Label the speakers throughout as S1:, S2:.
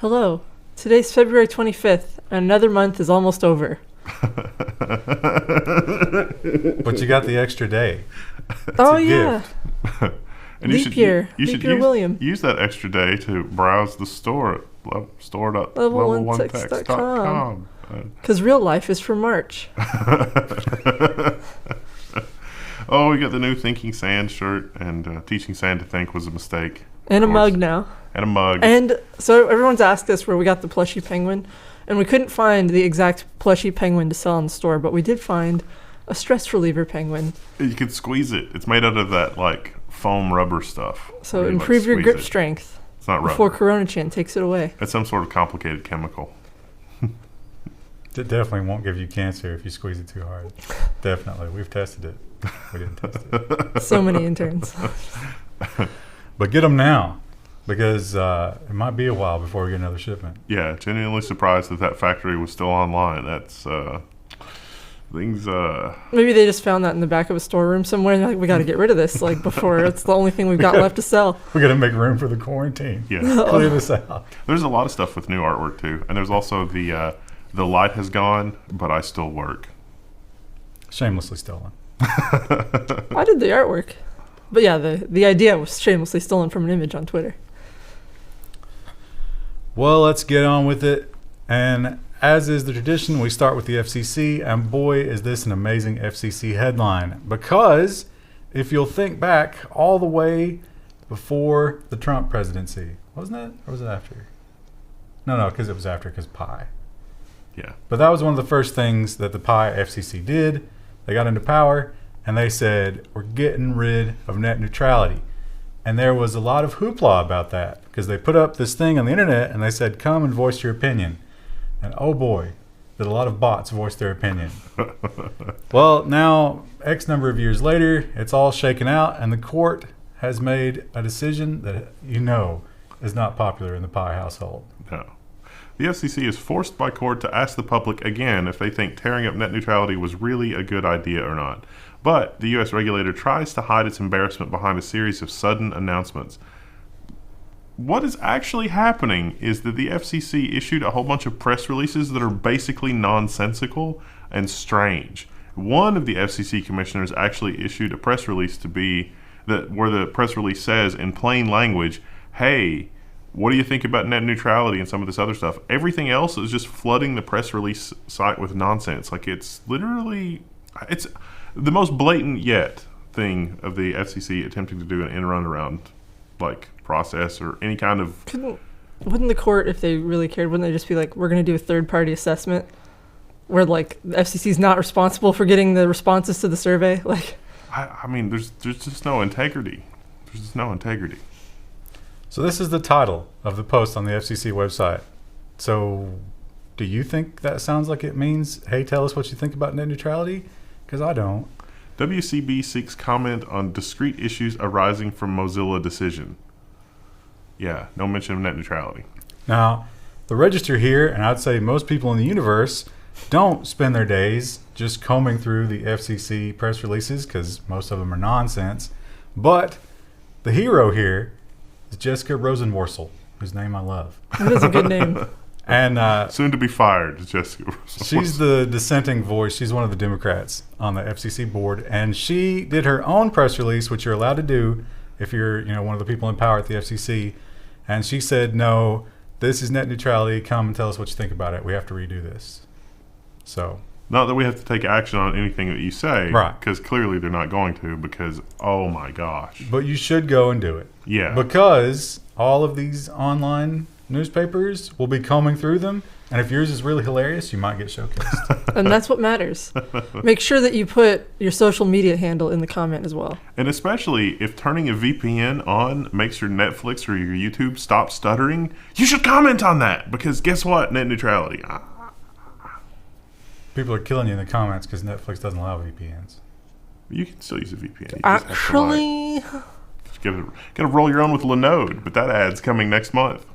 S1: Hello. Today's February 25th, and another month is almost over.
S2: But you got the extra day.
S1: Oh, yeah.
S3: And
S1: Leap year.
S3: You
S1: Leap
S3: should
S1: year William.
S3: use that extra day to browse the store at Level1text.com.
S1: Because real life is for March.
S3: Oh, we got the new Thinking Sand shirt, and teaching sand to think was a mistake.
S1: And a mug now.
S3: And a mug.
S1: And so everyone's asked us where we got the plushie penguin, and we couldn't find the exact plushie penguin to sell in the store, but we did find a stress reliever penguin.
S3: You could squeeze it. It's made out of that, like, foam rubber stuff.
S1: So improve your grip strength.
S3: It's not rubber.
S1: Before Corona-chan takes it away.
S3: It's some sort of complicated chemical.
S2: It definitely won't give you cancer if you squeeze it too hard. Definitely. We've tested it. We didn't test it.
S1: So many interns.
S2: But get them now, because it might be a while before we get another shipment.
S3: Yeah, genuinely surprised that factory was still online. That's things.
S1: Maybe they just found that in the back of a storeroom somewhere, and they're like, we got to get rid of this, like, before it's the only thing we've got left to sell.
S2: We got to make room for the quarantine.
S3: Yeah,
S2: clear this out.
S3: There's a lot of stuff with new artwork too, and there's also the light has gone, but I still work.
S2: Shamelessly stolen.
S1: I did the artwork. But yeah, the idea was shamelessly stolen from an image on Twitter.
S2: Well, let's get on with it. And as is the tradition, we start with the FCC. And boy, is this an amazing FCC headline. Because if you'll think back all the way before the Trump presidency, wasn't it? Or was it after? No, because it was after, because Pi.
S3: Yeah.
S2: But that was one of the first things that the Pi FCC did. They got into power, and they said, we're getting rid of net neutrality. And there was a lot of hoopla about that, because they put up this thing on the internet, and they said, come and voice your opinion. And oh boy, did a lot of bots voice their opinion. Well, now, X number of years later, it's all shaken out, and the court has made a decision that is not popular in the Pi household.
S3: No. The FCC is forced by court to ask the public again if they think tearing up net neutrality was really a good idea or not. But the U.S. regulator tries to hide its embarrassment behind a series of sudden announcements. What is actually happening is that the FCC issued a whole bunch of press releases that are basically nonsensical and strange. One of the FCC commissioners actually issued a press release where the press release says in plain language, hey, what do you think about net neutrality and some of this other stuff? Everything else is just flooding the press release site with nonsense. Like, it's literally, it's the most blatant yet thing of the FCC attempting to do an end run around, like, process or any kind of...
S1: Wouldn't the court, if they really cared, wouldn't they just be like, we're going to do a third-party assessment where, like, the FCC is not responsible for getting the responses to the survey? Like,
S3: I mean, there's just no integrity. There's just no integrity.
S2: So this is the title of the post on the FCC website. So do you think that sounds like it means, hey, tell us what you think about net neutrality? Because I don't.
S3: WCB seeks comment on discrete issues arising from Mozilla decision. Yeah, no mention of net neutrality.
S2: Now, the register here, and I'd say most people in the universe, don't spend their days just combing through the FCC press releases, because most of them are nonsense. But the hero here is Jessica Rosenworcel, whose name I love.
S1: that is a good name.
S2: And
S3: soon to be fired, Jessica Rosenworcel.
S2: She's the dissenting voice. She's one of the Democrats on the FCC board, and she did her own press release, which you're allowed to do if you're one of the people in power at the FCC. And she said, no, this is net neutrality. Come and tell us what you think about it. We have to redo this. So,
S3: not that we have to take action on anything that you say,
S2: right?
S3: Because clearly they're not going to. Because oh my gosh!
S2: But you should go and do it.
S3: Yeah.
S2: Because all of these online newspapers will be combing through them, and if yours is really hilarious, you might get showcased.
S1: And that's what matters. Make sure that you put your social media handle in the comment as well.
S3: And especially if turning a VPN on makes your Netflix or your YouTube stop stuttering, you should comment on that. Because guess what? Net neutrality.
S2: People are killing you in the comments because Netflix doesn't allow VPNs.
S3: You can still use a VPN. You
S1: Actually,
S3: just gotta roll your own with Linode, but that ad's coming next month.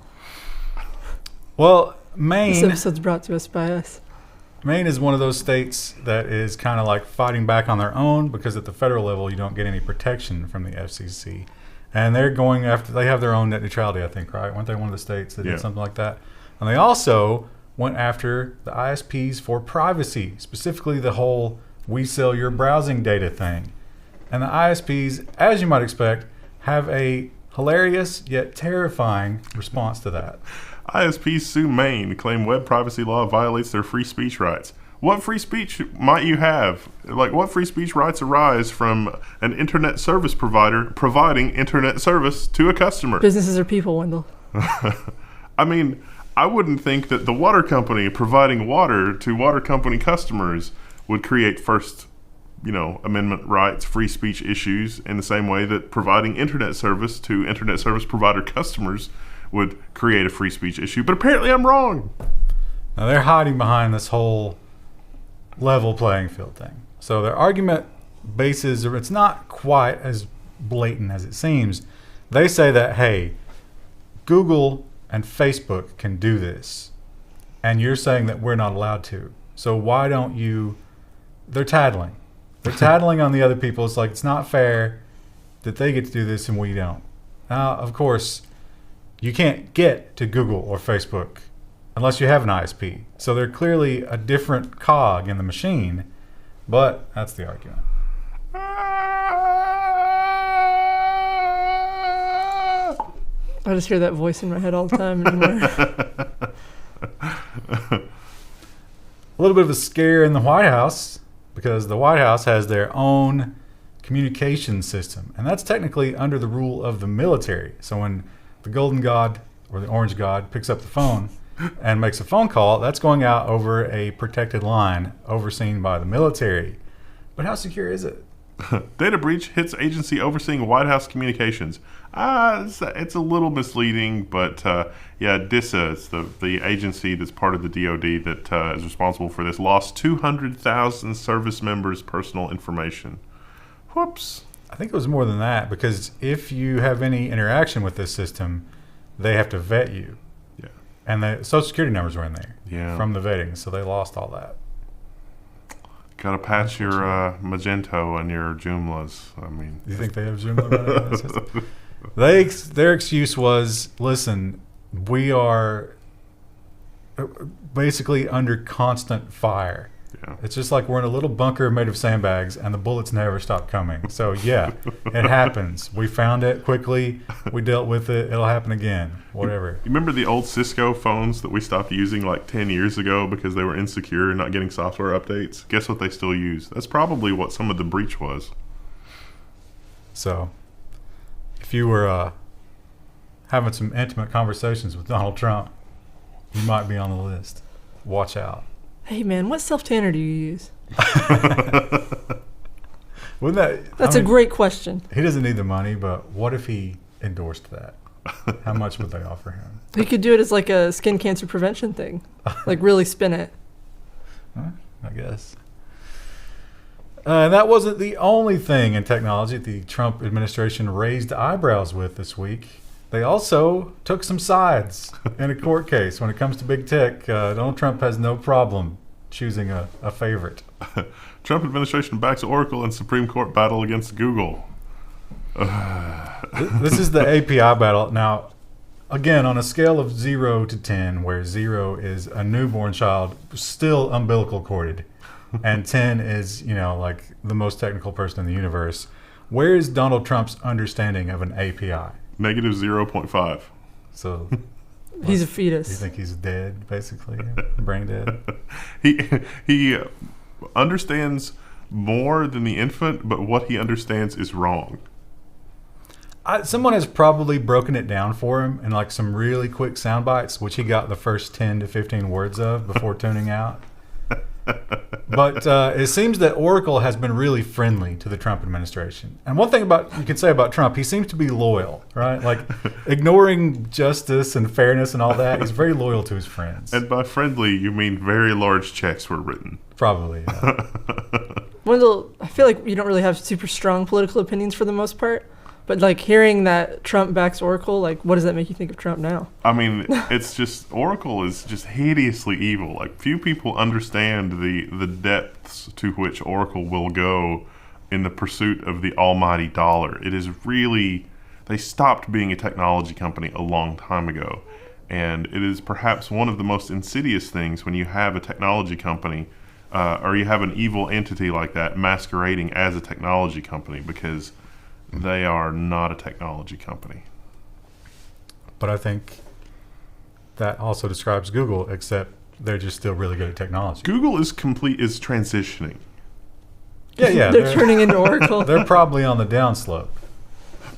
S2: Well, Maine.
S1: This episode's brought to us by us.
S2: Maine is one of those states that is kind of like fighting back on their own, because at the federal level you don't get any protection from the FCC, and they're going after. They have their own net neutrality, I think, right? Weren't they one of the states that did something like that? And they also went after the ISPs for privacy, specifically the whole we sell your browsing data thing. And the ISPs, as you might expect, have a hilarious yet terrifying response to that.
S3: ISPs sue Maine, claim web privacy law violates their free speech rights. What free speech might you have? Like, what free speech rights arise from an internet service provider providing internet service to a customer?
S1: Businesses are people, Wendell.
S3: I mean, I wouldn't think that the water company providing water to water company customers would create First Amendment rights, free speech issues in the same way that providing internet service to internet service provider customers would create a free speech issue. But apparently I'm wrong.
S2: Now they're hiding behind this whole level playing field thing. So their argument bases, or it's not quite as blatant as it seems. They say that, hey, Google and Facebook can do this, and you're saying that we're not allowed to. So why don't you? They're tattling. They're tattling on the other people. It's like, it's not fair that they get to do this and we don't. Now, of course, you can't get to Google or Facebook unless you have an ISP. So they're clearly a different cog in the machine, but that's the argument.
S1: I just hear that voice in my head all the time anymore.
S2: A little bit of a scare in the White House, because the White House has their own communication system, and that's technically under the rule of the military. So when the Golden God or the Orange God picks up the phone and makes a phone call, that's going out over a protected line overseen by the military. But how secure is it?
S3: Data breach hits agency overseeing White House communications. It's a little misleading, but yeah, DISA, it's the agency that's part of the DoD that is responsible for this, lost 200,000 service members' personal information. Whoops.
S2: I think it was more than that, because if you have any interaction with this system, they have to vet you.
S3: Yeah.
S2: And the Social Security numbers were in there from the vetting, so they lost all that.
S3: Got to patch your Magento and your Joomlas. I mean,
S2: you think they have Joomla running in the system? Their excuse was, listen, we are basically under constant fire.
S3: Yeah.
S2: It's just like we're in a little bunker made of sandbags and the bullets never stop coming. So yeah, it happens. We found it quickly. We dealt with it. It'll happen again. Whatever.
S3: You remember the old Cisco phones that we stopped using like 10 years ago because they were insecure and not getting software updates? Guess what they still use? That's probably what some of the breach was.
S2: So if you were having some intimate conversations with Donald Trump, you might be on the list. Watch out.
S1: Hey man, what self-tanner do you use?
S2: That's
S1: a great question.
S2: He doesn't need the money, but what if he endorsed that? How much would they offer him?
S1: He could do it as like a skin cancer prevention thing. Like really spin it.
S2: I guess. And that wasn't the only thing in technology the Trump administration raised eyebrows with this week. They also took some sides in a court case. When it comes to big tech, Donald Trump has no problem choosing a favorite.
S3: Trump administration backs Oracle in Supreme Court battle against Google.
S2: This is the API battle. Now, again, on a scale of 0 to 10, where 0 is a newborn child still umbilical corded, and 10 is, like the most technical person in the universe, where is Donald Trump's understanding of an API?
S3: Negative 0.5.
S2: So
S1: he's a fetus.
S2: You think he's dead, basically? Brain dead?
S3: He understands more than the infant, but what he understands is wrong.
S2: Someone has probably broken it down for him in like some really quick sound bites, which he got the first 10 to 15 words of before tuning out. But it seems that Oracle has been really friendly to the Trump administration. And one thing you can say about Trump, he seems to be loyal, right? Like ignoring justice and fairness and all that, he's very loyal to his friends.
S3: And by friendly, you mean very large checks were written.
S2: Probably, yeah.
S1: Wendell, I feel like you don't really have super strong political opinions for the most part. But like hearing that Trump backs Oracle, like what does that make you think of Trump now?
S3: I mean, it's just Oracle is just hideously evil. Like few people understand the depths to which Oracle will go in the pursuit of the almighty dollar. It is really, they stopped being a technology company a long time ago. And it is perhaps one of the most insidious things when you have a technology company or you have an evil entity like that masquerading as a technology company, because they are not a technology company.
S2: But I think that also describes Google, except they're just still really good at technology.
S3: Google is transitioning.
S2: Yeah.
S1: They're turning into Oracle.
S2: They're probably on the downslope.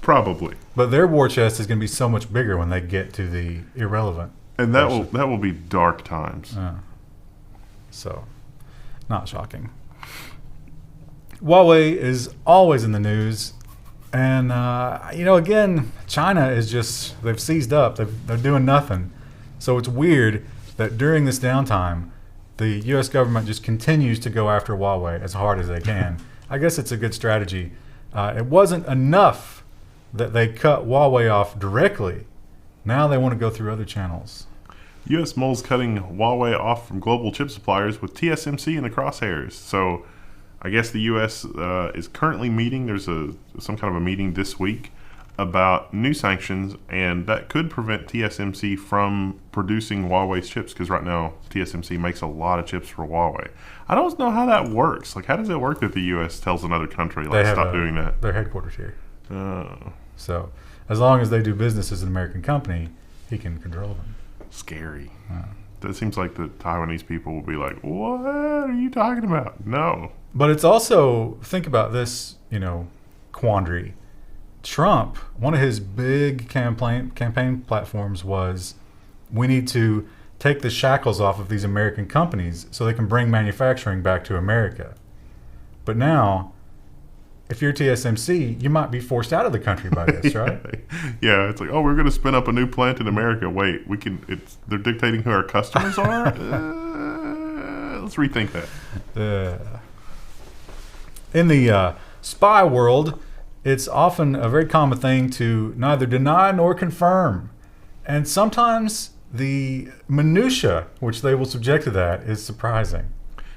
S3: Probably.
S2: But their war chest is going to be so much bigger when they get to the irrelevant.
S3: And that will be dark times.
S2: So, not shocking. Huawei is always in the news. And, again, China is just, they've seized up. They're doing nothing. So it's weird that during this downtime, the U.S. government just continues to go after Huawei as hard as they can. I guess it's a good strategy. It wasn't enough that they cut Huawei off directly. Now they want to go through other channels.
S3: U.S. mulls cutting Huawei off from global chip suppliers with TSMC in the crosshairs. So I guess the U.S. Is currently meeting. There's some kind of a meeting this week about new sanctions, and that could prevent TSMC from producing Huawei's chips, because right now TSMC makes a lot of chips for Huawei. I don't know how that works. Like, how does it work that the U.S. tells another country, like, stop doing that?
S2: They're headquartered here.
S3: Oh.
S2: So as long as they do business as an American company, he can control them.
S3: Scary. That seems like the Taiwanese people will be like, what are you talking about? No.
S2: But it's also, think about this, quandary. Trump, one of his big campaign platforms was, we need to take the shackles off of these American companies so they can bring manufacturing back to America. But now, if you're TSMC, you might be forced out of the country by this, right?
S3: Yeah, it's like, oh, we're going to spin up a new plant in America. Wait, they're dictating who our customers are? Let's rethink that. In the spy world, it's often a very common thing to neither deny nor confirm. And sometimes the minutia which they will subject to that is surprising.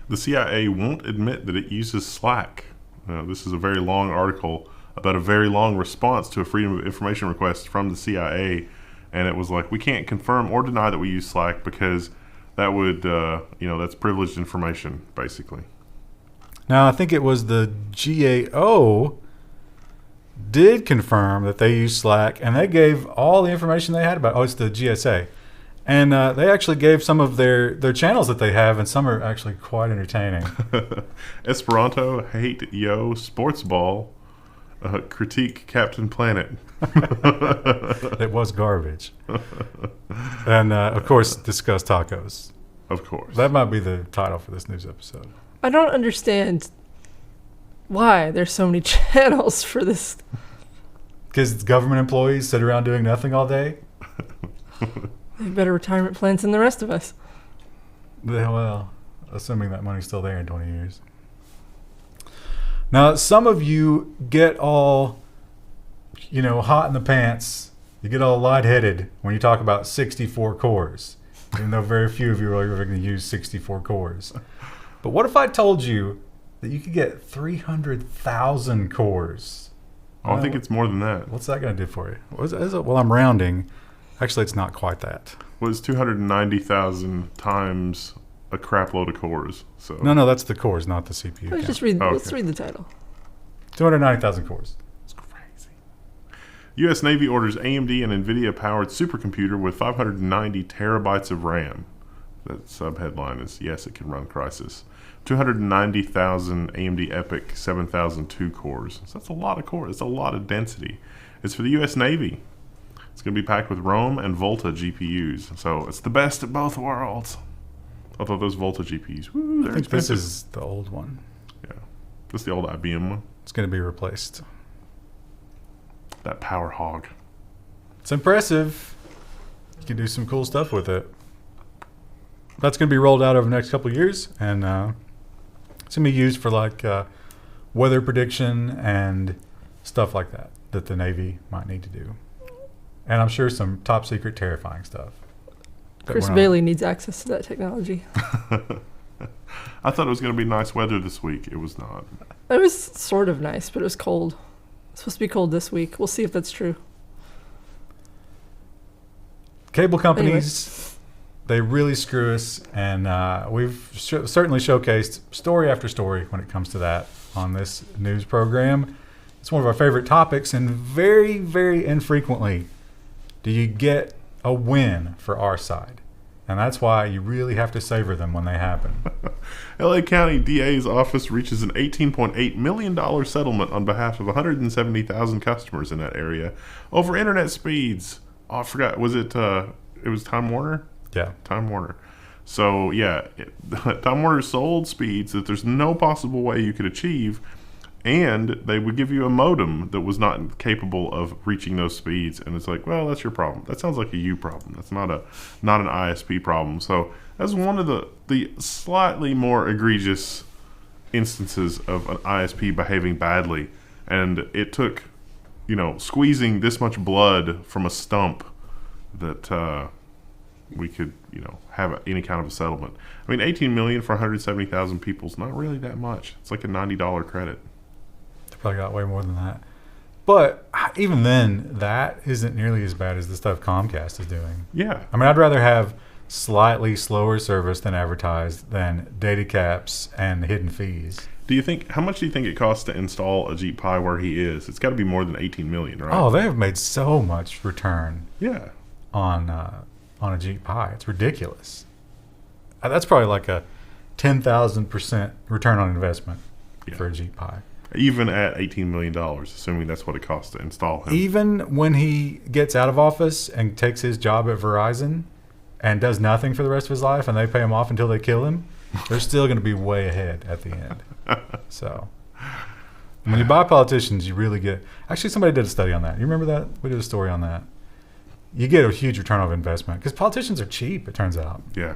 S3: The CIA won't admit that it uses Slack. This is a very long article about a very long response to a Freedom of Information request from the CIA. And it was like, we can't confirm or deny that we use Slack because that would, that's privileged information, basically.
S2: Now, I think it was the GAO did confirm that they use Slack, and they gave all the information they had about it's the GSA. And they actually gave some of their channels that they have, and some are actually quite entertaining.
S3: Esperanto, hate yo, sports ball, critique Captain Planet.
S2: It was garbage. And, of course, discuss tacos.
S3: Of course.
S2: That might be the title for this news episode.
S1: I don't understand why there's so many channels for this.
S2: Because government employees sit around doing nothing all day?
S1: They have better retirement plans than the rest of us.
S2: Well, assuming that money's still there in 20 years. Now, some of you get all, hot in the pants. You get all lightheaded when you talk about 64 cores, even though very few of you are ever going to use 64 cores. But what if I told you that you could get 300,000 cores?
S3: I think it's more than that.
S2: What's that going to do for you? Well, I'm rounding. Actually, it's not quite that.
S3: Well, it's 290,000 times a crap load of cores. So
S2: No, that's the cores, not the CPU.
S1: Let's read the title.
S2: 290,000 cores.
S3: It's crazy. U.S. Navy orders AMD and Nvidia-powered supercomputer with 590 terabytes of RAM. That subheadline is, yes, it can run Crisis. 290,000 AMD EPYC 7002 cores. So that's a lot of cores. It's a lot of density. It's for the U.S. Navy. It's going to be packed with Rome and Volta GPUs. So it's the best of both worlds. Although those Volta GPUs, they're
S2: I think
S3: expensive.
S2: this is the old one.
S3: Yeah. This is the old IBM one.
S2: It's going to be replaced.
S3: That power hog.
S2: It's impressive. You can do some cool stuff with it. That's going to be rolled out over the next couple of years, and it's going to be used for weather prediction and stuff like that the Navy might need to do. And I'm sure some top secret terrifying stuff.
S1: Chris Bailey needs access to that technology.
S3: I thought it was going to be nice weather this week. It was not.
S1: It was sort of nice, but it was cold. It's supposed to be cold this week. We'll see if that's true.
S2: cable companies, they really screw us, and we've certainly showcased story after story when it comes to that on this news program. It's one of our favorite topics, and very, very infrequently do you get a win for our side. And that's why you really have to savor them when they happen.
S3: LA County DA's office reaches an $18.8 million settlement on behalf of 170,000 customers in that area over internet speeds. Oh, I forgot. Was it was Time Warner?
S2: Yeah.
S3: Time Warner. So, yeah, Time Warner sold speeds that there's no possible way you could achieve, and they would give you a modem that was not capable of reaching those speeds. And it's like, well, that's your problem. That sounds like a you problem. That's not an ISP problem. So that's one of the slightly more egregious instances of an ISP behaving badly. And it took, squeezing this much blood from a stump that we could, have any kind of a settlement. I mean, $18 million for 170,000 people is not really that much. It's like a $90 credit.
S2: Probably got way more than that. But even then, that isn't nearly as bad as the stuff Comcast is doing.
S3: Yeah.
S2: I mean, I'd rather have slightly slower service than advertised than data caps and hidden fees.
S3: How much do you think it costs to install a Jeep Pi where he is? It's got to be more than 18 million, right?
S2: Oh, they have made so much return.
S3: Yeah.
S2: On a Jeep Pi. It's ridiculous. That's probably like a 10,000% return on investment for a Jeep Pi.
S3: Even at $18 million, assuming that's what it costs to install him.
S2: Even when he gets out of office and takes his job at Verizon and does nothing for the rest of his life and they pay him off until they kill him, they're still going to be way ahead at the end. So when you buy politicians, you really get... Actually, somebody did a study on that. You remember that? We did a story on that. You get a huge return on investment because politicians are cheap, it turns out.
S3: Yeah.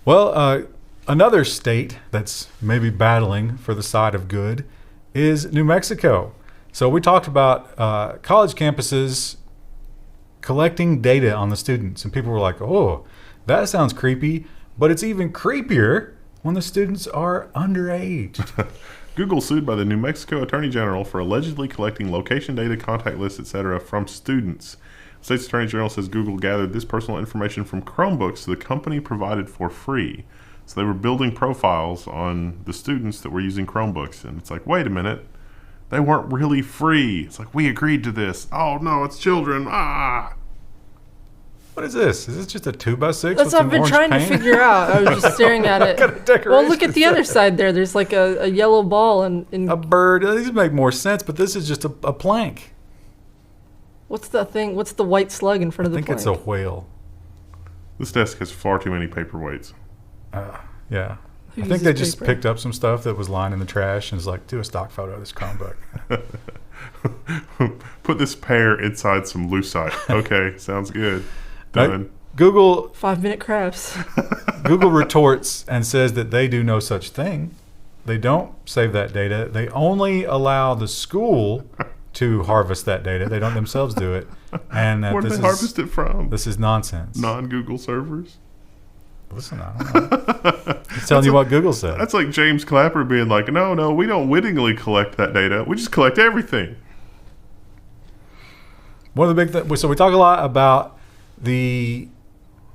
S2: Well, another state that's maybe battling for the side of good is New Mexico. So we talked about college campuses collecting data on the students, and people were like, oh, that sounds creepy, but it's even creepier when the students are underage.
S3: Google sued by the New Mexico Attorney General for allegedly collecting location data, contact lists, etc. from students. The state's Attorney General says Google gathered this personal information from Chromebooks the company provided for free. So they were building profiles on the students that were using Chromebooks. And it's like, wait a minute. They weren't really free. It's like, we agreed to this. Oh, no, it's children. Ah.
S2: What is this? Is this just a 2x6?
S1: That's what I've been trying to figure out. I was just staring at it. Well, look at the other side there. There's like a yellow ball and
S2: a bird. These make more sense, but this is just a plank.
S1: What's that thing? What's the white slug in front of the plank?
S2: I think it's a whale.
S3: This desk has far too many paperweights.
S2: Yeah. I think they just picked up some stuff that was lying in the trash and was like, do a stock photo of this Chromebook.
S3: Put this pear inside some lucite. Okay, sounds good. Done.
S2: Google
S1: 5-minute crafts.
S2: Google retorts and says that they do no such thing. They don't save that data. They only allow the school to harvest that data. They don't themselves do it. And
S3: where do they harvest it from?
S2: This is nonsense.
S3: Non-Google servers?
S2: Listen, I don't know. He's telling you what Google said.
S3: That's like James Clapper being like, no, we don't wittingly collect that data. We just collect everything.
S2: One of the big things, so we talk a lot about the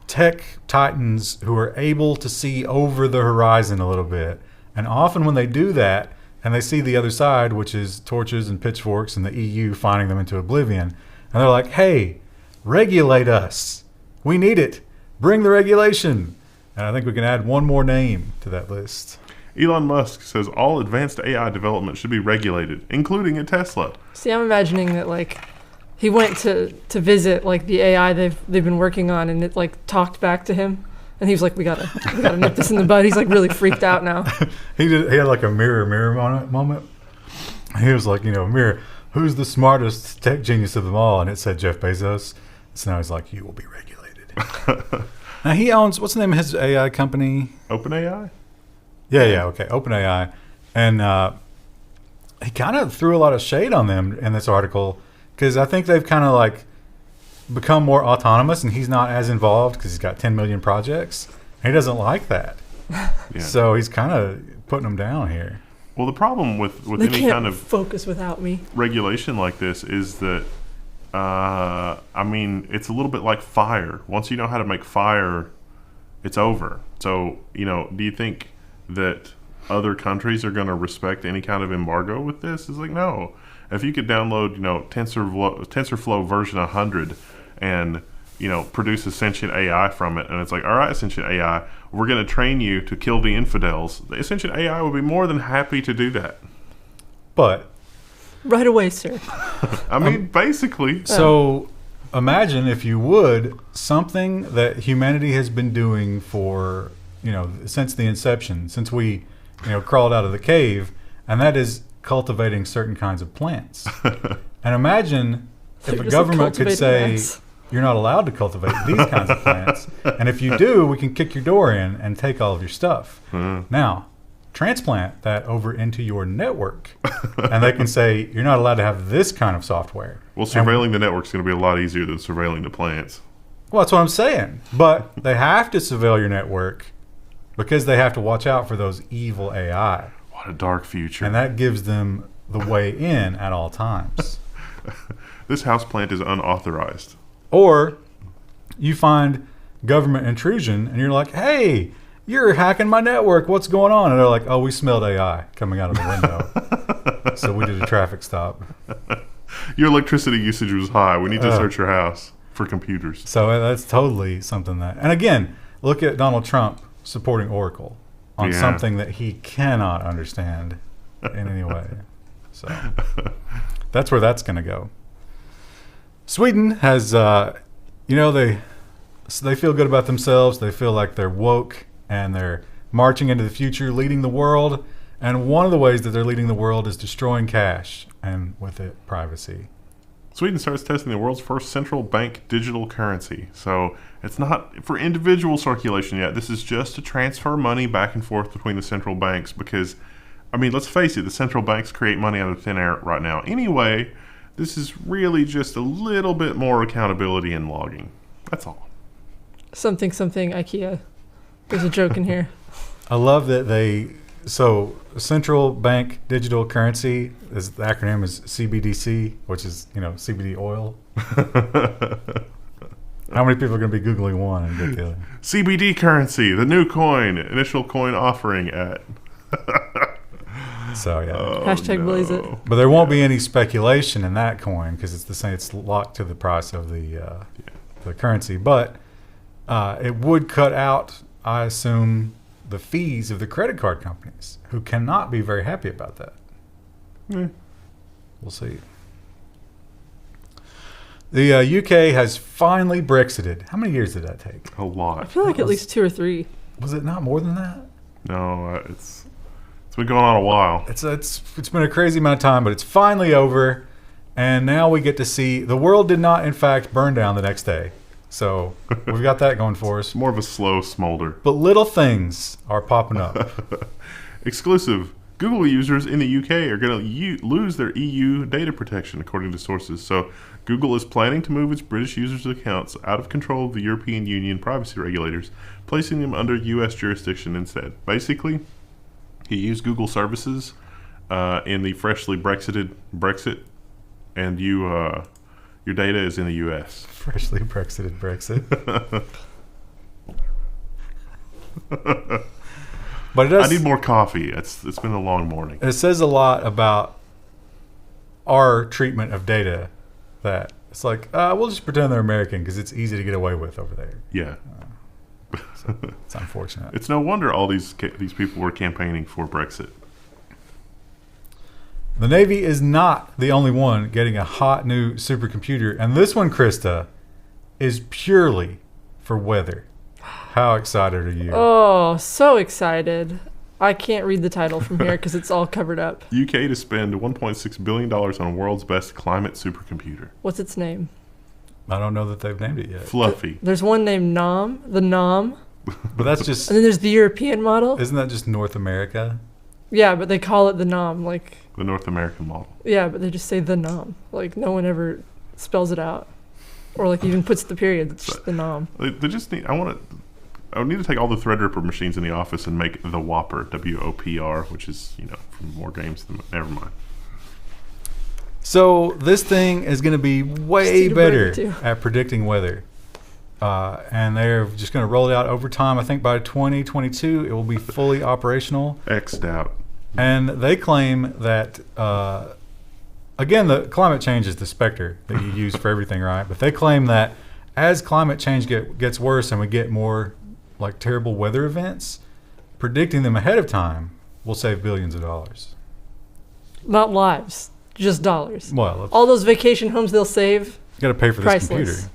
S2: tech titans who are able to see over the horizon a little bit. And often when they do that, and they see the other side, which is torches and pitchforks and the EU finding them into oblivion, and they're like, hey, regulate us. We need it. Bring the regulation. And I think we can add one more name to that list.
S3: Elon Musk says all advanced AI development should be regulated, including at Tesla.
S1: See, I'm imagining that like he went to visit like the AI they've been working on, and it like talked back to him, and he was like, we gotta nip this in the bud. He's like really freaked out now.
S2: He had like a mirror moment. He was like, mirror, who's the smartest tech genius of them all? And it said Jeff Bezos. So now he's like, you will be regulated. Now he owns, what's the name of his AI company?
S3: OpenAI?
S2: Yeah, okay, OpenAI. And he kind of threw a lot of shade on them in this article because I think they've kind of like become more autonomous and he's not as involved because he's got 10 million projects. And he doesn't like that. Yeah. So he's kind of putting them down here.
S3: Well, the problem with
S1: they
S3: any
S1: can't
S3: kind of
S1: focus without me
S3: regulation like this is that I mean, it's a little bit like fire. Once you know how to make fire, it's over. So, do you think that other countries are going to respect any kind of embargo with this? It's like, no. If you could download, TensorFlow version 100 and, produce a sentient AI from it, and it's like, all right, sentient AI, we're going to train you to kill the infidels. The sentient AI would be more than happy to do that.
S2: But
S1: Right away, sir.
S3: I mean, basically.
S2: So imagine, if you would, something that humanity has been doing for, since the inception, since we, crawled out of the cave, and that is cultivating certain kinds of plants. And imagine if a government could say, you're not allowed to cultivate these kinds of plants, and if you do, we can kick your door in and take all of your stuff. Now, transplant that over into your network, and they can say, you're not allowed to have this kind of software.
S3: Well, surveilling the network is going to be a lot easier than surveilling the plants.
S2: Well, that's what I'm saying. But they have to surveil your network because they have to watch out for those evil AI.
S3: What a dark future.
S2: And that gives them the way in at all times.
S3: This houseplant is unauthorized.
S2: Or you find government intrusion, and you're like, hey, you're hacking my network. What's going on? And they're like, oh, we smelled AI coming out of the window. So we did a traffic stop.
S3: Your electricity usage was high. We need to search your house for computers.
S2: So that's totally something that... And again, look at Donald Trump supporting Oracle on something that he cannot understand in any way. So that's where that's going to go. Sweden has, they feel good about themselves. They feel like they're woke, and they're marching into the future, leading the world. And one of the ways that they're leading the world is destroying cash, and with it, privacy.
S3: Sweden starts testing the world's first central bank digital currency. So it's not for individual circulation yet. This is just to transfer money back and forth between the central banks because, let's face it, the central banks create money out of thin air right now. Anyway, this is really just a little bit more accountability and logging. That's all.
S1: Something IKEA. There's a joke in here.
S2: I love that so central bank digital currency, the acronym is CBDC, which is, CBD oil. How many people are going to be Googling one and get the other?
S3: CBD currency, the new coin, initial coin offering at.
S2: So, yeah.
S1: Hashtag blaze it.
S2: But there won't be any speculation in that coin because it's the same. It's locked to the price of the currency. But it would cut out, I assume, the fees of the credit card companies, who cannot be very happy about that. We'll see. The UK has finally Brexited. How many years did that take?
S3: A lot.
S1: I feel like at least 2 or 3.
S2: Was it not more than that?
S3: No, it's been going on a while.
S2: It's been a crazy amount of time, but it's finally over, and now we get to see the world did not, in fact, burn down the next day. So we've got that going for us.
S3: More of a slow smolder.
S2: But little things are popping up.
S3: Exclusive. Google users in the UK are going to lose their EU data protection, according to sources. So Google is planning to move its British users' accounts out of control of the European Union privacy regulators, placing them under US jurisdiction instead. Basically, you use Google services in the freshly Brexit, and your data is in the U.S.
S2: Freshly Brexited Brexit. But it does,
S3: I need more coffee. It's been a long morning.
S2: It says a lot about our treatment of data, that it's like, we'll just pretend they're American because it's easy to get away with over there.
S3: Yeah.
S2: So it's unfortunate.
S3: It's no wonder all these people were campaigning for Brexit.
S2: The Navy is not the only one getting a hot new supercomputer. And this one, Krista, is purely for weather. How excited are you?
S1: Oh, so excited. I can't read the title from here because it's all covered up.
S3: UK to spend $1.6 billion on world's best climate supercomputer.
S1: What's its name?
S2: I don't know that they've named it yet.
S3: Fluffy.
S1: There's one named Nom, the Nom.
S2: But that's just...
S1: And then there's the European model.
S2: Isn't that just North America?
S1: Yeah, but they call it the Nom. Like,
S3: the North American model.
S1: Yeah, but they just say the Nom. Like, no one ever spells it out. Or, like, even puts the period. It's just the Nom.
S3: They just need... I would need to take all the Threadripper machines in the office and make the Whopper, WOPR, which is, from more games than... Never mind.
S2: So this thing is going to be way
S1: Just eat a burger,
S2: better
S1: too.
S2: at predicting weather. And they're just going to roll it out over time. I think by 2022, it will be fully operational.
S3: X'd out.
S2: And they claim that, again, the climate change is the specter that you use for everything, right? But they claim that as climate change gets worse and we get more like terrible weather events, predicting them ahead of time will save billions of dollars.
S1: Not lives, just dollars.
S2: Well,
S1: All those vacation homes they'll save.
S2: you got to pay for this
S1: Priceless.
S2: computer.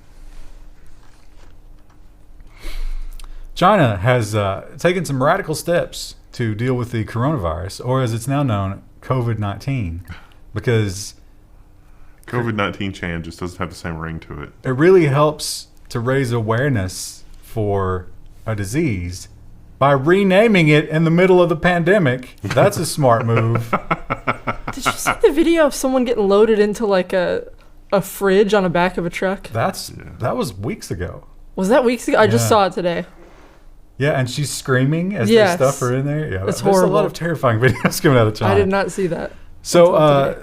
S2: China has taken some radical steps to deal with the coronavirus, or as it's now known, COVID-19, because
S3: COVID-19 Chan just doesn't have the same ring to it.
S2: it really helps to raise awareness for a disease by renaming it in the middle of the pandemic. That's a smart move.
S1: Did you see the video of someone getting loaded into like a fridge on the back of a truck?
S2: That was weeks ago.
S1: Was that weeks ago? I just
S2: Yeah.
S1: saw it today.
S2: Yeah, and she's screaming as
S1: Yes.
S2: they stuff her in there. Yeah,
S1: It's
S2: there's a lot
S1: horrible.
S2: of terrifying videos coming out of China.
S1: I did not see that.
S2: So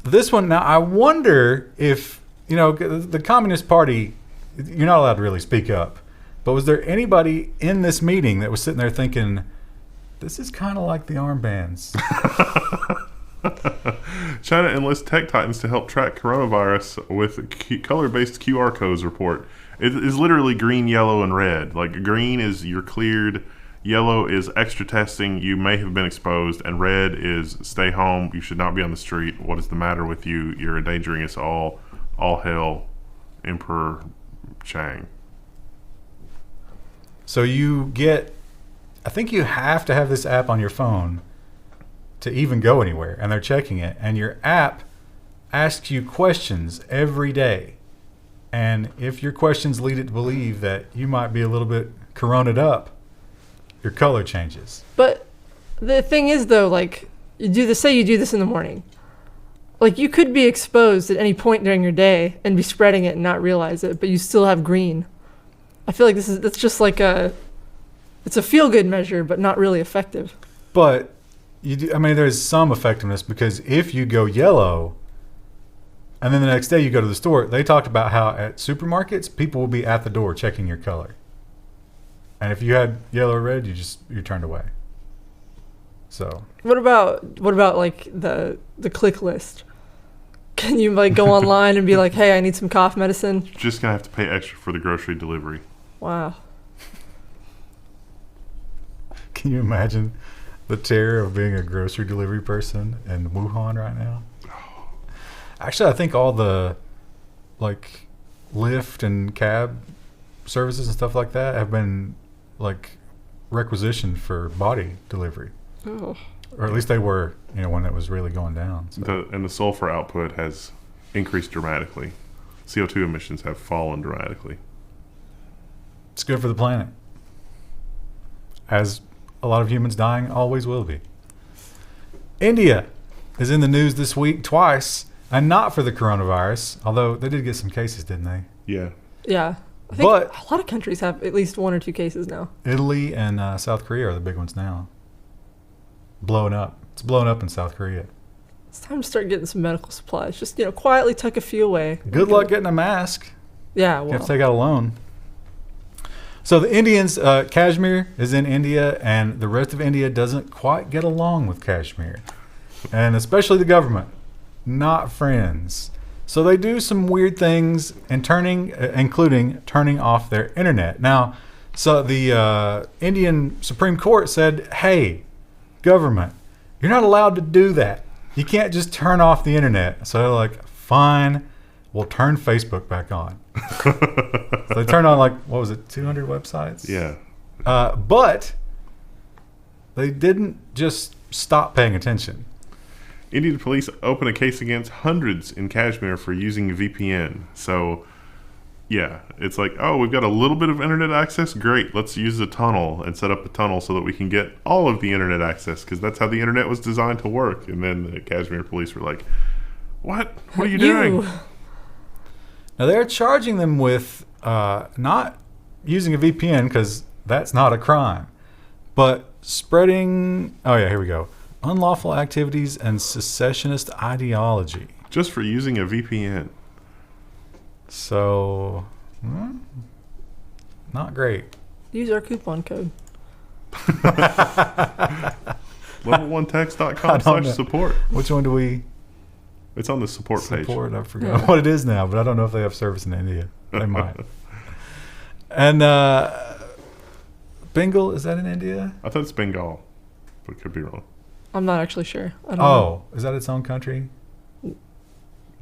S2: this one, now I wonder if, the Communist Party, you're not allowed to really speak up, but was there anybody in this meeting that was sitting there thinking, this is kind of like the armbands?
S3: China enlists tech titans to help track coronavirus with color-based QR codes report. It is literally green, yellow, and red. Like green is you're cleared, yellow is extra testing, you may have been exposed, and red is stay home, you should not be on the street. What is the matter with you? You're endangering us all. All hail Emperor Chang.
S2: So I think you have to have this app on your phone to even go anywhere, and they're checking it. And your app asks you questions every day. And if your questions lead it to believe that you might be a little bit coroned up, your color changes.
S1: But the thing is, though, like, you do this in the morning. Like, you could be exposed at any point during your day and be spreading it and not realize it, but you still have green. I feel like that's just like it's a feel-good measure, but not really effective.
S2: But there's some effectiveness, because if you go yellow and then the next day you go to the store, they talked about how at supermarkets people will be at the door checking your color, and if you had yellow or red, you turned away. So
S1: What about like the click list? Can you like go online and be like, hey, I need some cough medicine?
S3: Just gonna have to pay extra for the grocery delivery.
S1: Wow.
S2: can you imagine the terror of being a grocery delivery person in Wuhan right now? Actually, I think all the like Lyft and cab services and stuff like that have been like requisitioned for body delivery.
S1: Oh.
S2: Or at least they were, when it was really going down. So.
S3: And the sulfur output has increased dramatically. CO2 emissions have fallen dramatically.
S2: It's good for the planet. As a lot of humans dying always will be. India is in the news this week twice, and not for the coronavirus, although they did get some cases, didn't they?
S3: Yeah.
S1: Yeah. I think
S2: But
S1: a lot of countries have at least one or two cases now.
S2: Italy and South Korea are the big ones now. Blowing up. It's blowing up in South Korea.
S1: It's time to start getting some medical supplies. Just, quietly tuck a few away.
S2: Good luck getting a mask.
S1: Yeah,
S2: You have to
S1: well.
S2: take out a loan. So the Indians, Kashmir is in India, and the rest of India doesn't quite get along with Kashmir. And especially the government. Not friends. So they do some weird things, including turning off their internet. Now, so the Indian Supreme Court said, hey, government, you're not allowed to do that. You can't just turn off the internet. So they're like, fine, we'll turn Facebook back on. So they turned on 200 websites?
S3: Yeah.
S2: But they didn't just stop paying attention.
S3: Indian police open a case against hundreds in Kashmir for using a VPN. So, yeah, it's like, oh, we've got a little bit of internet access. Great, let's use a tunnel and set up a tunnel so that we can get all of the internet access, because that's how the internet was designed to work. And then the Kashmir police were like, what? What are you doing?
S2: Now, they're charging them with not using a VPN, because that's not a crime, but spreading, here we go, unlawful activities and secessionist ideology.
S3: just for using a VPN.
S2: So, not great.
S1: Use our coupon code.
S3: Level1text.com/support.
S2: Which one do we
S3: It's on the support page.
S2: support? I forgot what it is now, but I don't know if they have service in India. They might. And Bengal, is that in India?
S3: I thought it's Bengal, but could be wrong.
S1: I'm not actually sure. I don't know.
S2: Is that its own country?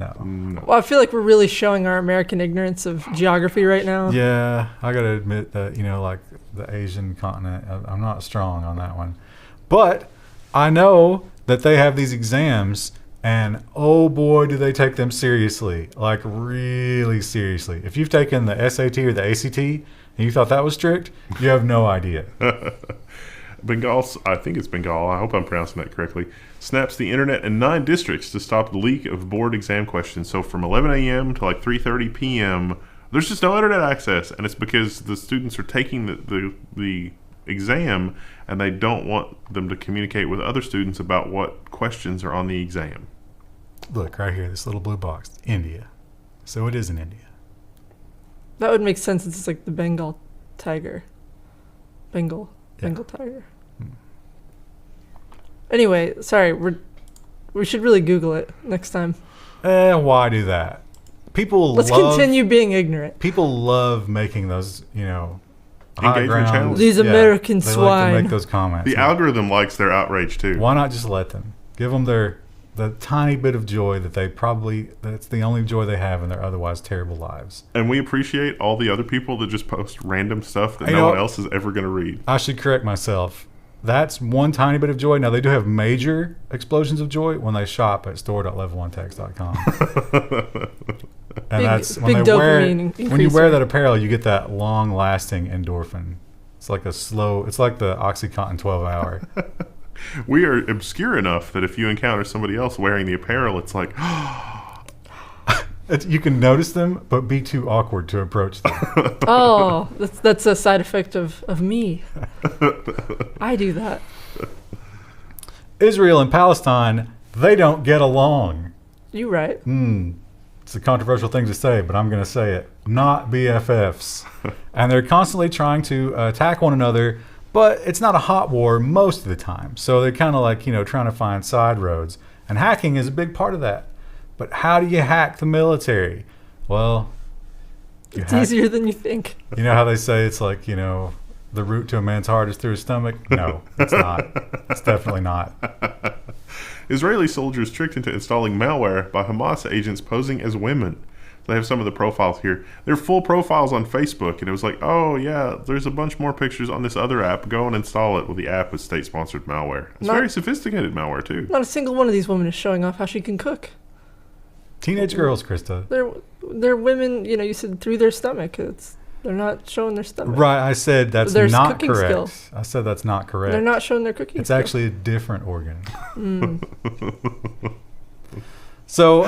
S2: No.
S3: No.
S1: Well, I feel like we're really showing our American ignorance of geography right now.
S2: Yeah, I gotta admit that, like the Asian continent, I'm not strong on that one. But I know that they have these exams, and oh boy, do they take them seriously. Like really seriously. If you've taken the SAT or the ACT and you thought that was strict, you have no idea.
S3: Bengal, I think it's Bengal, I hope I'm pronouncing that correctly, snaps the internet in 9 districts to stop the leak of board exam questions. So from 11 a.m. to like 3:30 p.m., there's just no internet access, and it's because the students are taking the exam, and they don't want them to communicate with other students about what questions are on the exam.
S2: Look, right here, this little blue box, India. So it is in India.
S1: That would make sense. It's like the Bengal tiger. Bengal tiger. Anyway, sorry, we should really Google it next time.
S2: Why do that?
S1: Let's continue being ignorant.
S2: People love making those, high
S3: Engagement
S2: ground.
S3: channels.
S1: These American
S2: they
S1: swine.
S2: like to make those comments.
S3: The algorithm likes their outrage too.
S2: Why not just let them? Give them the tiny bit of joy that's the only joy they have in their otherwise terrible lives.
S3: And we appreciate all the other people that just post random stuff that no one else is ever going to read.
S2: I should correct myself. That's one tiny bit of joy. Now, they do have major explosions of joy when they shop at store.level1text.com. And that's when
S1: big
S2: they
S1: dopamine
S2: when you wear
S1: increaser.
S2: that apparel, you get that long-lasting endorphin. It's like it's like the OxyContin 12-hour.
S3: We are obscure enough that if you encounter somebody else wearing the apparel, it's like,
S2: You can notice them, but be too awkward to approach them.
S1: Oh, that's a side effect of me. I do that.
S2: Israel and Palestine, they don't get along.
S1: You right.
S2: It's a controversial thing to say, but I'm going to say it. Not BFFs. And they're constantly trying to attack one another, but it's not a hot war most of the time. So they're kind of like, trying to find side roads. And hacking is a big part of that. But how do you hack the military? Well,
S1: It's easier than you think.
S2: You know how they say it's like, the route to a man's heart is through his stomach? No, it's not. It's definitely not.
S3: Israeli soldiers tricked into installing malware by Hamas agents posing as women. They have some of the profiles here. They're full profiles on Facebook, and it was like, oh, yeah, there's a bunch more pictures on this other app. Go and install it. Well, the app is state-sponsored malware. It's very sophisticated malware, too.
S1: Not a single one of these women is showing off how she can cook.
S2: Teenage girls, Krista.
S1: They're women, you said through their stomach. They're not showing their stomach.
S2: Right, I said that's
S1: There's
S2: not
S1: cooking
S2: correct.
S1: skills.
S2: I said that's not correct.
S1: They're not showing their cooking
S2: It's
S1: skills.
S2: actually a different organ. So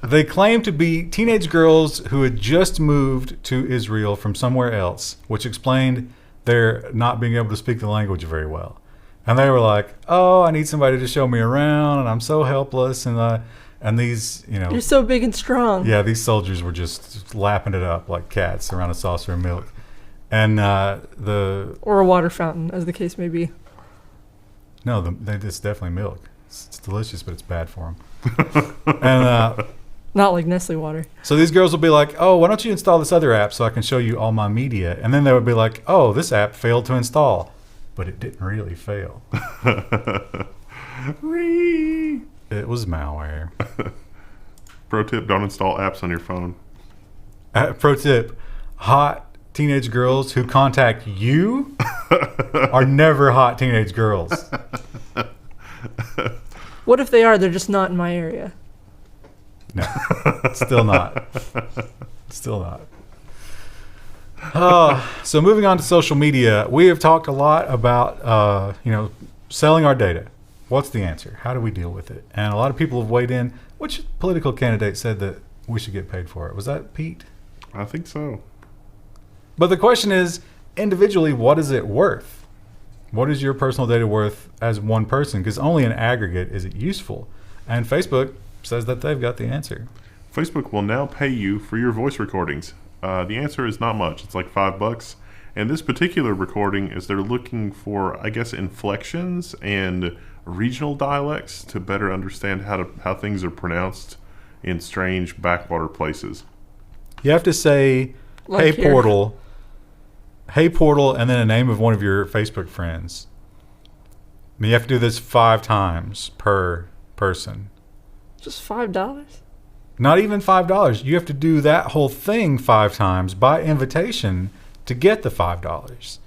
S2: they claim to be teenage girls who had just moved to Israel from somewhere else, which explained their not being able to speak the language very well. And they were like, oh, I need somebody to show me around, and I'm so helpless. And these,
S1: You're so big and strong.
S2: yeah, these soldiers were just lapping it up like cats around a saucer of milk. And
S1: Or a water fountain, as the case may be.
S2: no, it's definitely milk. It's delicious, but it's bad for them. And
S1: Not like Nestle water.
S2: so these girls will be like, oh, why don't you install this other app so I can show you all my media? And then they would be like, oh, this app failed to install. But it didn't really fail. It was malware.
S3: Pro tip, don't install apps on your phone.
S2: Pro tip, hot teenage girls who contact you are never hot teenage girls.
S1: What if they are? They're just not in my area.
S2: No, still not. Still not. So moving on to social media, we have talked a lot about, selling our data. What's the answer? How do we deal with it? And a lot of people have weighed in. Which political candidate said that we should get paid for it? Was that Pete?
S3: I think so.
S2: But the question is, individually, what is it worth? What is your personal data worth as one person? Because only in aggregate is it useful. And Facebook says that they've got the answer.
S3: Facebook will now pay you for your voice recordings. The answer is not much. It's like $5. And this particular recording is they're looking for, I guess, inflections and regional dialects to better understand how things are pronounced in strange backwater places.
S2: You have to say,
S1: Like
S2: hey,
S1: here.
S2: Portal. Hey, Portal, and then a name of one of your Facebook friends. I mean, you have to do this 5 times per person.
S1: Just $5?
S2: Not even $5. You have to do that whole thing 5 times by invitation to get the $5.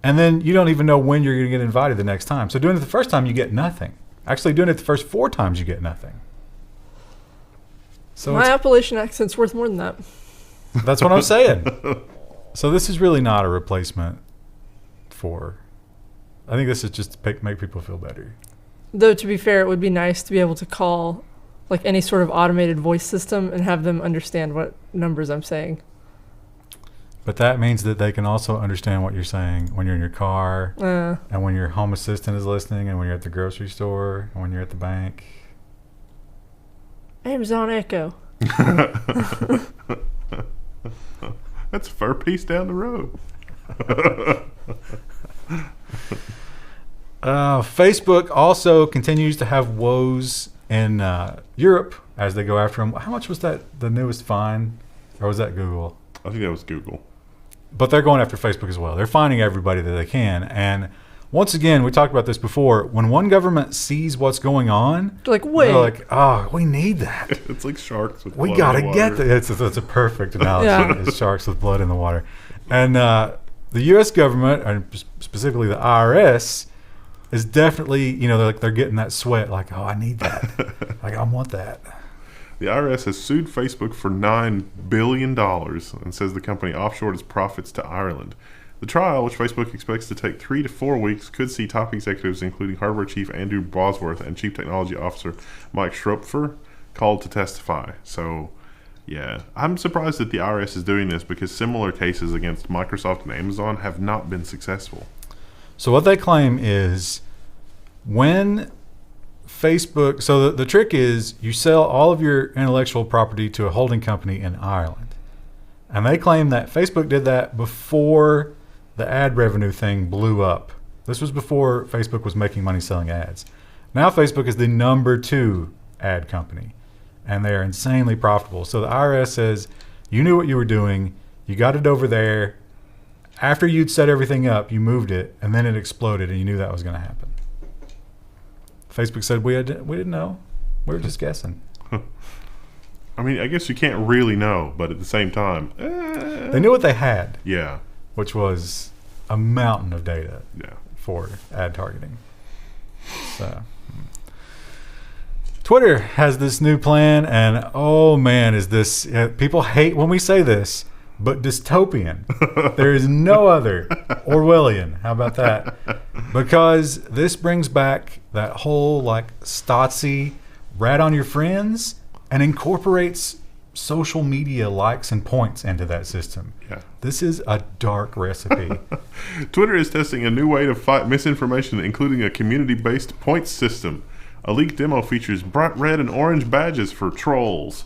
S2: And then you don't even know when you're going to get invited the next time. So doing it the first time, you get nothing. Actually, doing it the first 4 times, you get nothing. So
S1: My Appalachian accent's worth more than that.
S2: that's what I'm saying. So this is really not a replacement for... I think this is just to make people feel better.
S1: Though, to be fair, it would be nice to be able to call like any sort of automated voice system and have them understand what numbers I'm saying.
S2: But that means that they can also understand what you're saying when you're in your car, and when your home assistant is listening, and when you're at the grocery store, and when you're at the bank.
S1: Amazon Echo.
S3: That's a fur piece down the road.
S2: Facebook also continues to have woes in Europe as they go after them. How much was that the newest fine? Or was that Google?
S3: I think that was Google.
S2: But they're going after Facebook as well. They're finding everybody that they can. And once again, we talked about this before. When one government sees what's going on,
S1: They're like, wait.
S2: they're like, oh, we need that.
S3: It's like sharks with
S2: We
S3: blood
S2: got to
S3: in the
S2: get
S3: water.
S2: that. It's a perfect analogy.
S1: Yeah.
S2: It's sharks with blood in the water. And the U.S. government, and specifically the IRS, is definitely, they're getting that sweat. Like, oh, I need that. Like, I want that.
S3: The IRS has sued Facebook for $9 billion and says the company offshored its profits to Ireland. The trial, which Facebook expects to take 3 to 4 weeks, could see top executives, including hardware chief Andrew Bosworth and chief technology officer Mike Schroepfer, called to testify. So, yeah, I'm surprised that the IRS is doing this because similar cases against Microsoft and Amazon have not been successful.
S2: So what they claim is when Facebook... So the trick is you sell all of your intellectual property to a holding company in Ireland. And they claim that Facebook did that before the ad revenue thing blew up. This was before Facebook was making money selling ads. Now Facebook is the number 2 ad company. And they are insanely profitable. So the IRS says, you knew what you were doing. You got it over there. After you'd set everything up, you moved it, and then it exploded, and you knew that was going to happen. Facebook said, we didn't know. We were just guessing.
S3: I mean, I guess you can't really know, but at the same time...
S2: They knew what they had,
S3: Yeah.
S2: which was a mountain of data
S3: Yeah.
S2: for ad targeting. So... Twitter has this new plan, and oh man, is this... people hate when we say this, but dystopian. There is no other. Orwellian. How about that? Because this brings back that whole like Stasi rat on your friends and incorporates social media likes and points into that system.
S3: Yeah.
S2: This is a dark recipe.
S3: Twitter is testing a new way to fight misinformation, including a community-based points system. A leaked demo features bright red and orange badges for trolls.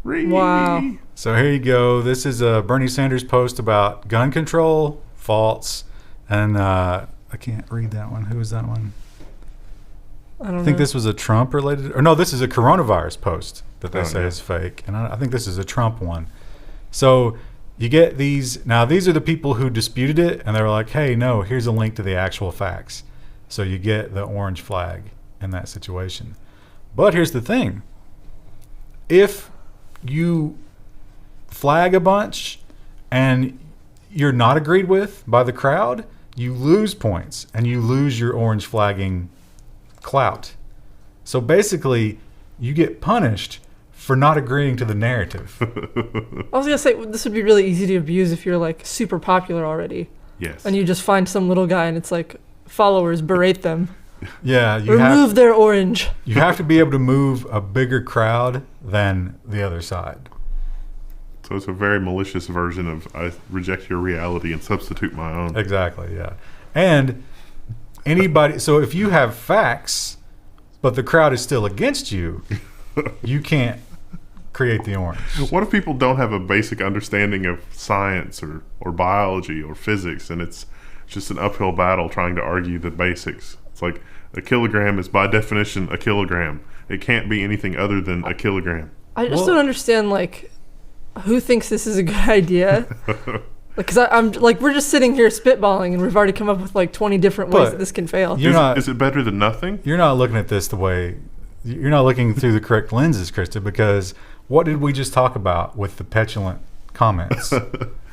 S1: Wow.
S2: So here you go. This is a Bernie Sanders post about gun control, false, and I can't read that one. Who is that one?
S1: I don't
S2: I think
S1: know.
S2: this was a Trump related, or no, this is a coronavirus post that they say
S3: yeah.
S2: is fake, and I think this is a Trump one. So you get these. Now these are the people who disputed it, and they were like, "Hey, no, here's a link to the actual facts." So you get the orange flag in that situation. But here's the thing: if you flag a bunch and you're not agreed with by the crowd, you lose points and you lose your orange flagging clout. So basically, you get punished for not agreeing to the narrative.
S1: I was gonna say this would be really easy to abuse if you're like super popular already,
S3: Yes.
S1: and you just find some little guy and it's like followers berate them,
S2: Yeah, you
S1: remove their orange.
S2: have to be able to move a bigger crowd than the other side.
S3: So it's a very malicious version of I reject your reality and substitute my own.
S2: Exactly, yeah. And anybody, so if you have facts, but the crowd is still against you, you can't create the orange.
S3: What if people don't have a basic understanding of science or biology or physics, and it's just an uphill battle trying to argue the basics? It's like a kilogram is by definition a kilogram. It can't be anything other than a kilogram.
S1: I just don't understand, like, who thinks this is a good idea? Because I'm like, we're just sitting here spitballing, and we've already come up with like 20 different ways that this can fail.
S3: Is it better than nothing?
S2: You're not looking at this the way, you're not looking through the correct lenses, Krista, because what did we just talk about with the petulant comments?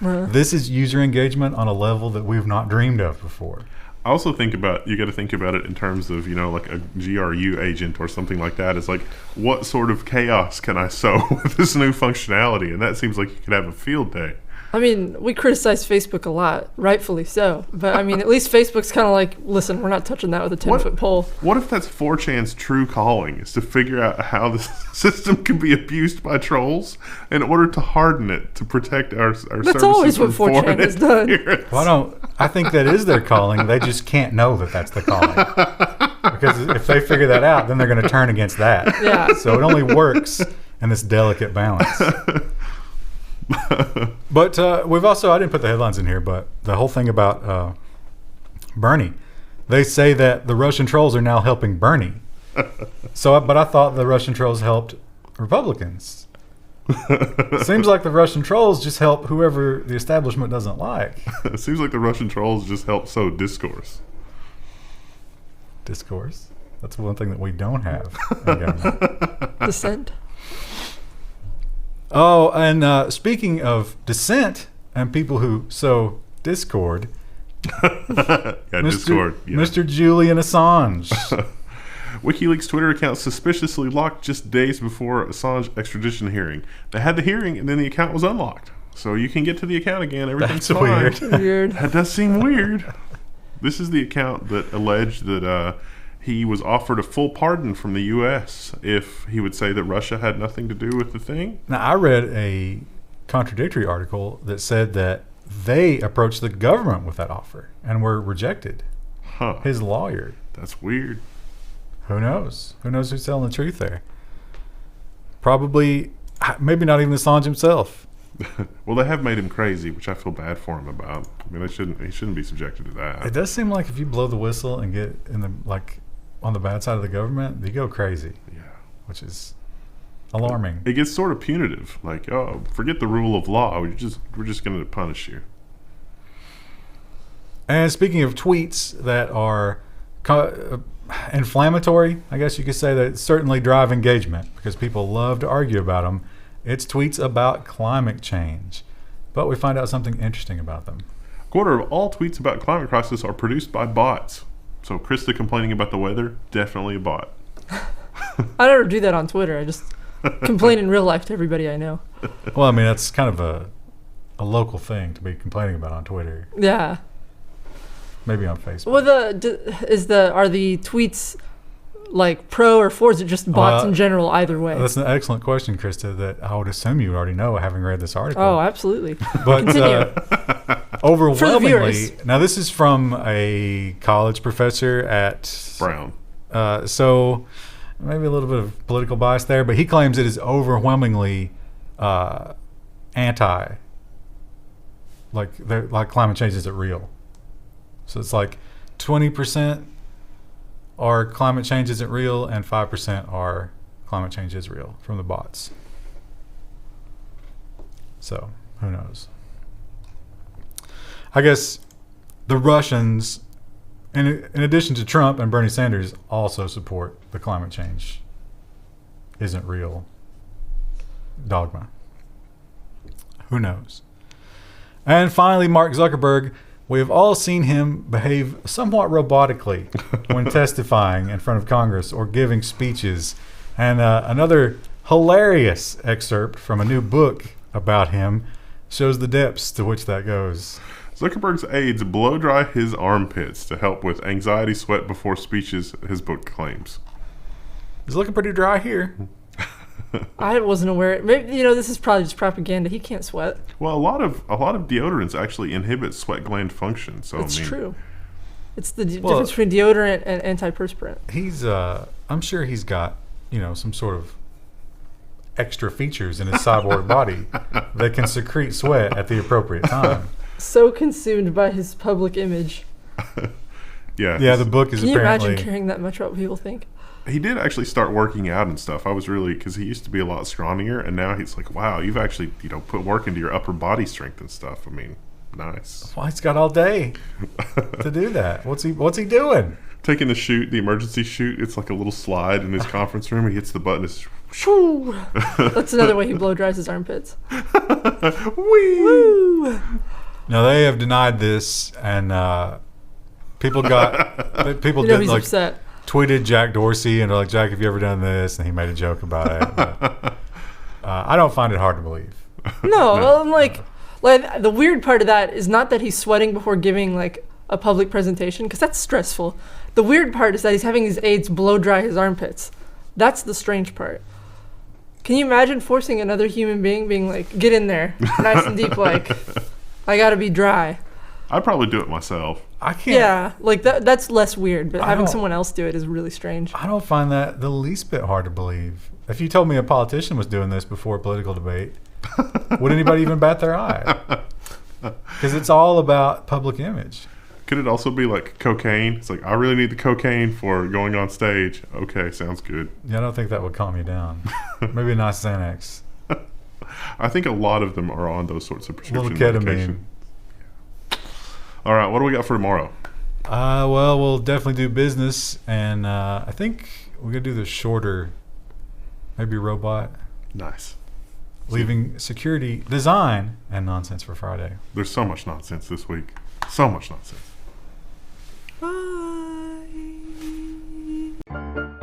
S2: This is user engagement on a level that we've not dreamed of before.
S3: I also think about, you got to think about it in terms of, like a GRU agent or something like that. It's like, what sort of chaos can I sow with this new functionality? And that seems like you could have a field day.
S1: I mean, we criticize Facebook a lot, rightfully so. But I mean, at least Facebook's kind of like, listen, we're not touching that with a 10-foot pole.
S3: What if that's 4chan's true calling, is to figure out how the system can be abused by trolls in order to harden it to protect our services?
S1: That's always what 4chan has done.
S2: I think that is their calling. They just can't know that that's the calling. Because if they figure that out, then they're going to turn against that.
S1: Yeah.
S2: So it only works in this delicate balance. But we've also, I didn't put the headlines in here, but the whole thing about Bernie, they say that the Russian trolls are now helping Bernie. But I thought the Russian trolls helped Republicans. Seems like the Russian trolls just help whoever the establishment doesn't like.
S3: It seems like the Russian trolls just help sow discourse.
S2: Discourse? That's one thing that we don't have in government.
S1: Dissent.
S2: Oh, and speaking of dissent and people who sow discord,
S3: Discord. Yeah.
S2: Mr. Julian Assange.
S3: WikiLeaks Twitter account suspiciously locked just days before Assange extradition hearing. They had the hearing, and then the account was unlocked. So you can get to the account again. Everything's fine.
S1: Weird.
S3: That does seem weird. This is the account that alleged that he was offered a full pardon from the U.S. if he would say that Russia had nothing to do with the thing.
S2: Now, I read a contradictory article that said that they approached the government with that offer and were rejected.
S3: Huh.
S2: His lawyer.
S3: That's weird.
S2: Who knows? Who knows who's telling the truth there? Probably, maybe not even Assange himself.
S3: Well, they have made him crazy, which I feel bad for him about. I mean, he shouldn't be subjected to that.
S2: It does seem like if you blow the whistle and get in the on the bad side of the government, you go crazy.
S3: Yeah,
S2: which is alarming.
S3: It gets sort of punitive. Like, oh, forget the rule of law. We're just going to punish you.
S2: And speaking of tweets that are inflammatory, I guess you could say that certainly drive engagement because people love to argue about them. It's tweets about climate change. But we find out something interesting about them.
S3: A quarter of all tweets about climate crisis are produced by bots. So Krista complaining about the weather, definitely a bot.
S1: I never do that on Twitter. I just complain in real life to everybody I know.
S2: Well, I mean, that's kind of a local thing to be complaining about on Twitter.
S1: Yeah.
S2: Maybe on Facebook.
S1: Well, are the tweets like pro or for? Is it just bots in general? Either way.
S2: That's an excellent question, Krista. That I would assume you already know, having read this article.
S1: Oh, absolutely.
S2: But overwhelmingly,
S1: For
S2: now this is from a college professor at
S3: Brown.
S2: So maybe a little bit of political bias there, but he claims it is overwhelmingly anti. Like climate change isn't real. So it's like 20% are climate change isn't real, and 5% are climate change is real from the bots. So who knows? I guess the Russians, in addition to Trump and Bernie Sanders, also support the climate change isn't real dogma. Who knows? And finally, Mark Zuckerberg. We have all seen him behave somewhat robotically when testifying in front of Congress or giving speeches. And another hilarious excerpt from a new book about him shows the depths to which that goes.
S3: Zuckerberg's aides blow dry his armpits to help with anxiety sweat before speeches, his book claims.
S2: He's looking pretty dry here.
S1: I wasn't aware. Maybe this is probably just propaganda. He can't sweat.
S3: Well, a lot of deodorants actually inhibit sweat gland function. So
S1: it's true. It's the difference between deodorant and antiperspirant.
S2: He's I'm sure he's got, some sort of extra features in his cyborg body that can secrete sweat at the appropriate time.
S1: So consumed by his public image.
S3: Yeah,
S2: the book is
S1: Can you
S2: apparently...
S1: imagine caring that much about what people think?
S3: he did actually start working out and stuff. I was really, because he used to be a lot scrawnier, and now he's like, wow, you've actually, put work into your upper body strength and stuff. I mean, nice.
S2: Well, he's got all day to do that. What's he doing?
S3: Taking the emergency chute, it's like a little slide in his conference room. He hits the button. It's
S1: Shoo! That's another way he blow dries his armpits.
S3: wee.
S1: Woo!
S2: No, they have denied this, and people did
S1: He's
S2: like
S1: upset.
S2: tweeted Jack Dorsey and they're like, Jack, have you ever done this? And he made a joke about it. But, I don't find it hard to believe.
S1: No, well, I'm like the weird part of that is not that he's sweating before giving like a public presentation, because that's stressful. The weird part is that he's having his aides blow dry his armpits. That's the strange part. Can you imagine forcing another human being being like, get in there, nice and deep, like, I gotta be dry.
S3: I'd probably do it myself.
S2: I can't.
S1: Yeah, like that's less weird, but having
S2: don't-
S1: someone else do it is really strange.
S2: I don't find that the least bit hard to believe. If you told me a politician was doing this before a political debate, would anybody even bat their eye? Because it's all about public image.
S3: Could it also be like cocaine? It's like, I really need the cocaine for going on stage. Okay, sounds good.
S2: Yeah, I don't think that would calm you down. Maybe a nice Xanax.
S3: I think a lot of them are on those sorts of prescription
S2: Little ketamine.
S3: medication. All right, what do we got for tomorrow?
S2: Well, we'll definitely do business, and I think we're gonna do the shorter, maybe robot,
S3: Nice.
S2: leaving security, design, and nonsense for Friday.
S3: There's so much nonsense this week. So much nonsense.
S1: Bye.